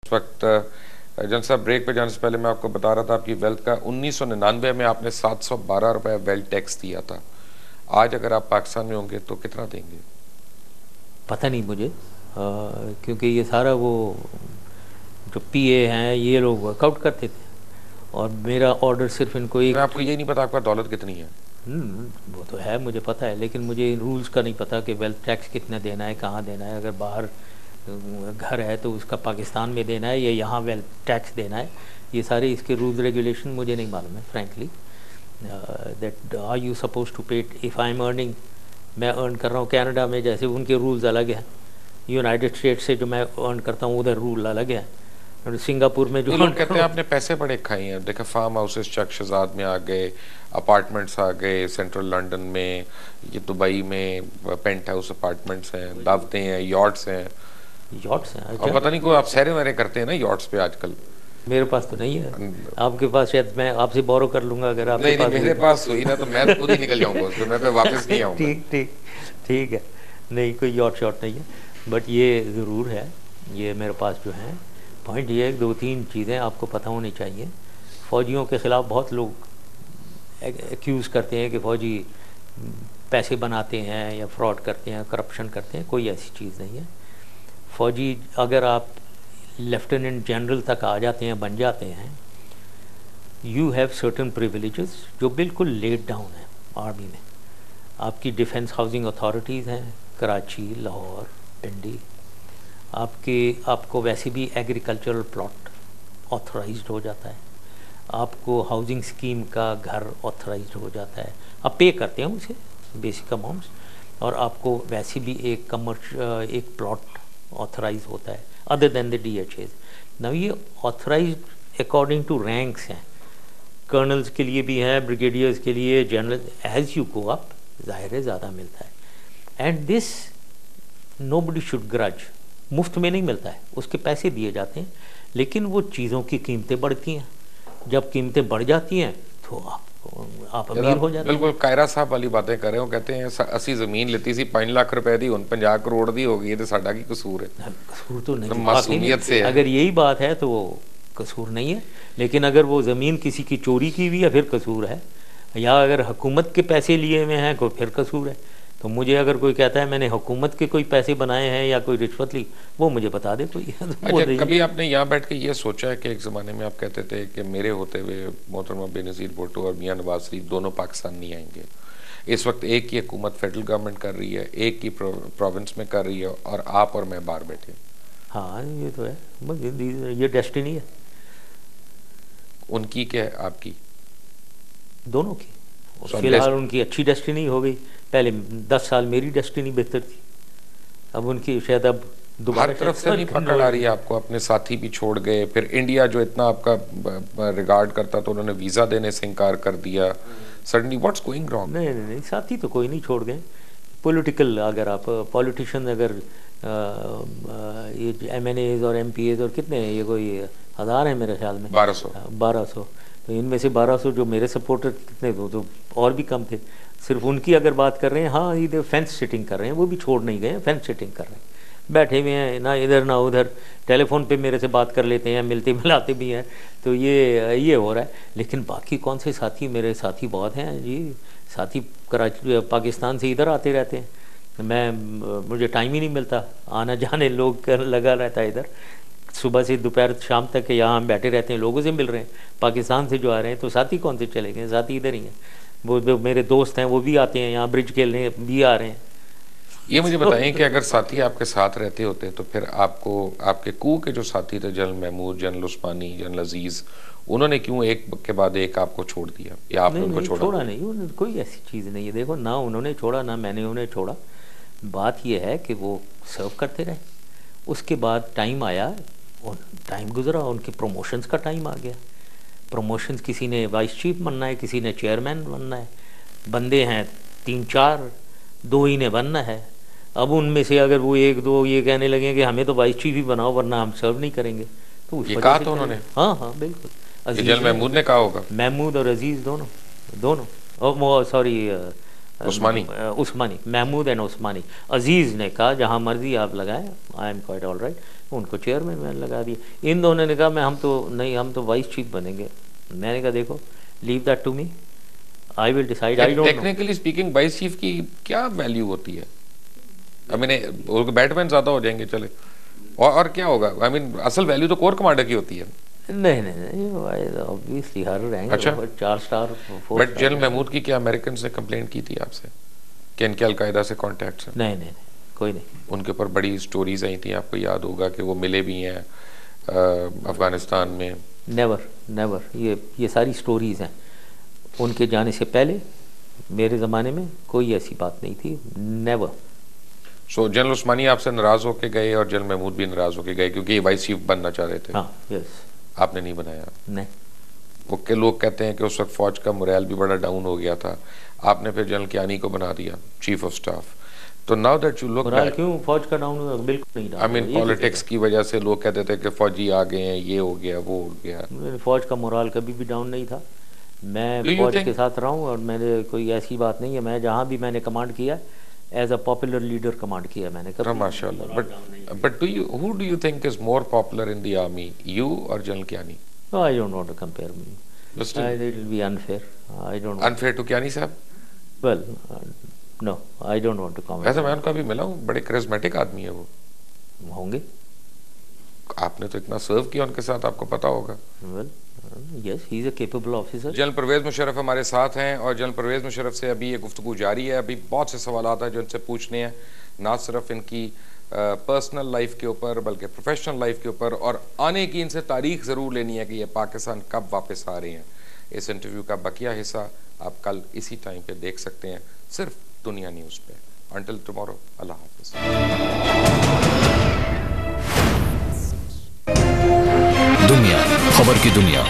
इस वक्त जन साहब ब्रेक पे जाने से पहले मैं आपको बता रहा था आपकी वेल्थ का 1999 में आपने 712 रुपए वेल्थ टैक्स दिया था। आज अगर आप पाकिस्तान में होंगे तो कितना देंगे? पता नहीं मुझे, क्योंकि ये सारा वो जो पीए हैं ये लोग वर्कआउट करते थे और मेरा ऑर्डर सिर्फ इनको एक। आपको ये नहीं पता आपका दौलत कितनी है? वो तो है, मुझे पता है, लेकिन मुझे रूल्स का नहीं पता कि वेल्थ टैक्स कितना देना है, कहाँ देना है। अगर बाहर घर है तो उसका पाकिस्तान में देना है या यहाँ वेल्थ टैक्स देना है, ये सारे इसके रूल्स रेगुलेशन मुझे नहीं मालूम है frankly. That are you suppose to pay if I am earning, मैं अर्न कर रहा हूँ कनाडा में, जैसे उनके रूल्स अलग हैं। यूनाइटेड स्टेट्स से जो मैं अर्न करता हूँ उधर रूल अलग है। और सिंगापुर में जो लोग कहते हैं आपने पैसे बड़े खाए हैं, देखा फार्म हाउसेस चक शहजाद में आ गए, अपार्टमेंट्स आ गए सेंट्रल लंदन में, ये दुबई में पेंट हाउस अपार्टमेंट्स हैं, दावतें हैं, यॉट्स हैं। यॉट्स हैं और पता नहीं को आप सहरे वहरे करते हैं ना यॉट्स पे आजकल। मेरे पास तो नहीं है, आपके पास शायद मैं आपसे बोरो कर लूंगा अगर आपके पास। नहीं, मेरे पास हुई ना तो मैं तो खुद ही निकल जाऊंगा उससे, मैं पे वापस नहीं आऊंगा। ठीक ठीक ठीक है, नहीं कोई यॉट शॉट नहीं है, बट ये ज़रूर है, ये मेरे पास जो है। पॉइंट ये है, दो तीन चीज़ें आपको पता होनी चाहिए। फ़ौजियों के ख़िलाफ़ बहुत लोग एक्यूज़ करते हैं कि फ़ौजी पैसे बनाते हैं या फ्रॉड करते हैं, करप्शन करते हैं। कोई ऐसी चीज़ नहीं है। फ़ौजी अगर आप लेफ्टिनेंट जनरल तक आ जाते हैं, बन जाते हैं, यू हैव सर्टन प्रिविलेजेस जो बिल्कुल लेट डाउन है आर्मी में। आपकी डिफेंस हाउसिंग अथॉरिटीज़ हैं, कराची, लाहौर, पिंडी। आपको वैसे भी एग्रीकल्चरल प्लॉट ऑथराइज्ड हो जाता है, आपको हाउसिंग स्कीम का घर ऑथराइज्ड हो जाता है। आप पे करते हैं उसे बेसिक अमाउंट्स, और आपको वैसे भी एक प्लॉट ऑथराइज होता है अदर देन द DHAs। ना ये ऑथराइज्ड अकॉर्डिंग टू रैंक्स हैं, कर्नल्स के लिए भी हैं, ब्रिगेडियर्स के लिए, general. As you go up ज़ाहिर है ज़्यादा मिलता है। And this nobody should grudge, मुफ्त में नहीं मिलता है, उसके पैसे दिए जाते हैं। लेकिन वो चीज़ों की कीमतें बढ़ती हैं, जब कीमतें बढ़ जाती हैं तो आप अमीर हो जाते हैं। बिल्कुल कायरा साहब वाली बातें कर रहे हो, कहते हैं असी ज़मीन लेती सी 5 लाख रुपए दी, हुन 50 करोड़ दी हो गई, तो साडा की कसूर है? कसूर तो नहीं, मासूमियत से है। अगर यही बात है तो वो कसूर नहीं है। लेकिन अगर वो ज़मीन किसी की चोरी की हुई है फिर कसूर है, या अगर हुकूमत के पैसे लिए हुए हैं तो फिर कसूर है। तो मुझे अगर कोई कहता है मैंने हुकूमत के कोई पैसे बनाए हैं या कोई रिश्वत ली, वो मुझे बता दे कोई। अच्छा, कभी आपने यहाँ बैठ के ये सोचा है कि एक ज़माने में आप कहते थे कि मेरे होते हुए मोहतरमा बेनज़ीर भुट्टो और मियाँ नवाज शरीफ दोनों पाकिस्तान नहीं आएंगे। इस वक्त एक की हुकूमत फेडरल गवर्नमेंट कर रही है, एक की प्रोविंस में कर रही है, और आप और मैं बाहर बैठे। हाँ ये तो है, ये डेस्टिनी है। उनकी क्या है, आपकी? दोनों की। फिलहाल उनकी अच्छी डेस्टिनी हो गई, पहले 10 साल मेरी डेस्टिनी बेहतर थी, अब उनकी शायद अब हर तरफ से नहीं पकड़ आ रही है आपको। अपने साथी भी छोड़ गए, फिर इंडिया जो इतना आपका रिगार्ड करता तो उन्होंने वीज़ा देने से इनकार कर दिया। Suddenly what's going wrong? नहीं, साथी तो कोई नहीं छोड़ गए। पॉलिटिकल, अगर आप पॉलिटिशियन, अगर ये MNAs और MPAs और कितने हैं, ये कोई 1000 है मेरे ख्याल में, 1200। तो इनमें से 1200 जो मेरे सपोर्टर कितने, तो और भी कम थे। सिर्फ उनकी अगर बात कर रहे हैं, हाँ इधर फेंस सिटिंग कर रहे हैं, वो भी छोड़ नहीं गए, फेंस सिटिंग कर रहे हैं, बैठे हुए हैं ना इधर ना उधर, टेलीफोन पे मेरे से बात कर लेते हैं, मिलते मिलाते भी हैं। तो ये हो रहा है। लेकिन बाकी कौन से साथी, मेरे साथी बहुत हैं जी। साथी कराची पाकिस्तान से इधर आते रहते हैं, मुझे टाइम ही नहीं मिलता, आना जाने लोग लगा रहता है इधर, सुबह से दोपहर शाम तक यहाँ हम बैठे रहते हैं, लोगों से मिल रहे हैं। पाकिस्तान से जो आ रहे हैं तो साथी कौन से चले गए, साथी इधर ही हैं। वो जो मेरे दोस्त हैं वो भी आते हैं, यहाँ ब्रिज खेलने भी आ रहे हैं। ये मुझे बताएं कि अगर साथी आपके साथ रहते होते तो फिर आपको, आपके कू के जो साथी थे, जनरल महमूद, जनरल उस्मानी, जनरल अजीज़, उन्होंने क्यों एक के बाद एक आपको छोड़ दिया, या आपने उनको छोड़ा? नहीं, कोई ऐसी चीज़ नहीं है। देखो, ना उन्होंने छोड़ा ना मैंने उन्हें छोड़ा। बात यह है कि वो सर्व करते रहे, उसके बाद टाइम आया, टाइम गुजरा, उनके प्रमोशंस का टाइम आ गया। प्रमोशंस, किसी ने वाइस चीफ बनना है, किसी ने चेयरमैन बनना है, बंदे हैं 3-4, 2 ही ने बनना है। अब उनमें से अगर वो 1-2 ये कहने लगे कि हमें तो वाइस चीफ ही बनाओ वरना हम सर्व नहीं करेंगे, तो ये कहा तो उन्होंने? हाँ बिल्कुल। जनरल महमूद ने कहा होगा। महमूद और अजीज़ दोनों सॉरी उस्मानी, महमूद एंड उस्मानी। अजीज़ ने कहा जहाँ मर्जी आप लगाएं, I am quite all right. उनको चेयरमैन मैंने लगा दिया। इन दोनों ने कहा मैं हम तो वाइस चीफ बनेंगे। मैंने कहा देखो leave that to me, I will decide, I don't know. Technically speaking vice chief की क्या वैल्यू होती है? आई मीन बैटमैन ज्यादा हो जाएंगे चले, और क्या होगा? आई मीन असल वैल्यू तो कोर कमांडर की होती है। नहीं, ऑब्वियसली हर रैंक। अच्छा। 4 स्टार। बट जनरल महमूद की क्या अमेरिकन ने कंप्लेंट की थी आपसे कि इनके अलकायदा से कॉन्टैक्ट है? नहीं, कोई नहीं। उनके ऊपर बड़ी स्टोरीज आई थी, आपको याद होगा कि वो मिले भी हैं अफगानिस्तान में। नेवर ये सारी स्टोरीज हैं। उनके जाने से पहले मेरे ज़माने में कोई ऐसी बात नहीं थी, नेवर। सो जनरल उस्मानी आपसे नाराज होके गए और जनरल महमूद भी नाराज होके गए क्योंकि ये वाइस चीफ बनना चाह रहे थे। हाँ, यस। आपने नहीं बनाया? नहीं। ओके, लोग कहते हैं कि उस वक्त फौज का मोरल भी बड़ा डाउन हो गया था, आपने फिर जनरल कियानी को बना दिया चीफ ऑफ स्टाफ। तो now that you look back, क्यों फौज का डाउन हुआ? बिल्कुल नहीं डाउन। आई मीन पॉलिटिक्स की वजह से लोग कहते थे कि फौजी आ गए हैं, ये हो गया वो हो गया। फौज का मोरल कभी भी डाउन नहीं था। मैं फौज के साथ रहा हूँ और मैंने कोई ऐसी बात नहीं है। मैं जहाँ भी मैंने कमांड किया as a popular leader command किया मैंने कभी। माशाल्लाह। But who do you think is more popular in the army, you or general Kayani? No, I don't want to compare me. It will be unfair. I don't. Unfair to Kayani sahab? Well, no, I don't want to comment. वैसे मैं उनका भी मिला हूँ, बड़े charismatic आदमी है वो। होंगे। आपने तो इतना सर्व किया उनके साथ, आपको पता होगा। Well, yes, he is a capable officer. General Pervez Musharraf हमारे साथ हैं और जनरल परवेज मुशर्रफ से अभी ये गुफ्तगू जारी है। अभी बहुत से सवालात हैं जो इनसे पूछने हैं, ना सिर्फ इनकी पर्सनल लाइफ के ऊपर बल्कि प्रोफेशनल लाइफ के ऊपर, और आने की इनसे तारीख ज़रूर लेनी है कि ये पाकिस्तान कब वापस आ रहे हैं। इस इंटरव्यू का बकिया हिस्सा आप कल इसी टाइम पे देख सकते हैं, सिर्फ दुनिया न्यूज़ पे। अंटिल टुमारो, अल्लाह हाफिज़। दुनिया, खबर की दुनिया।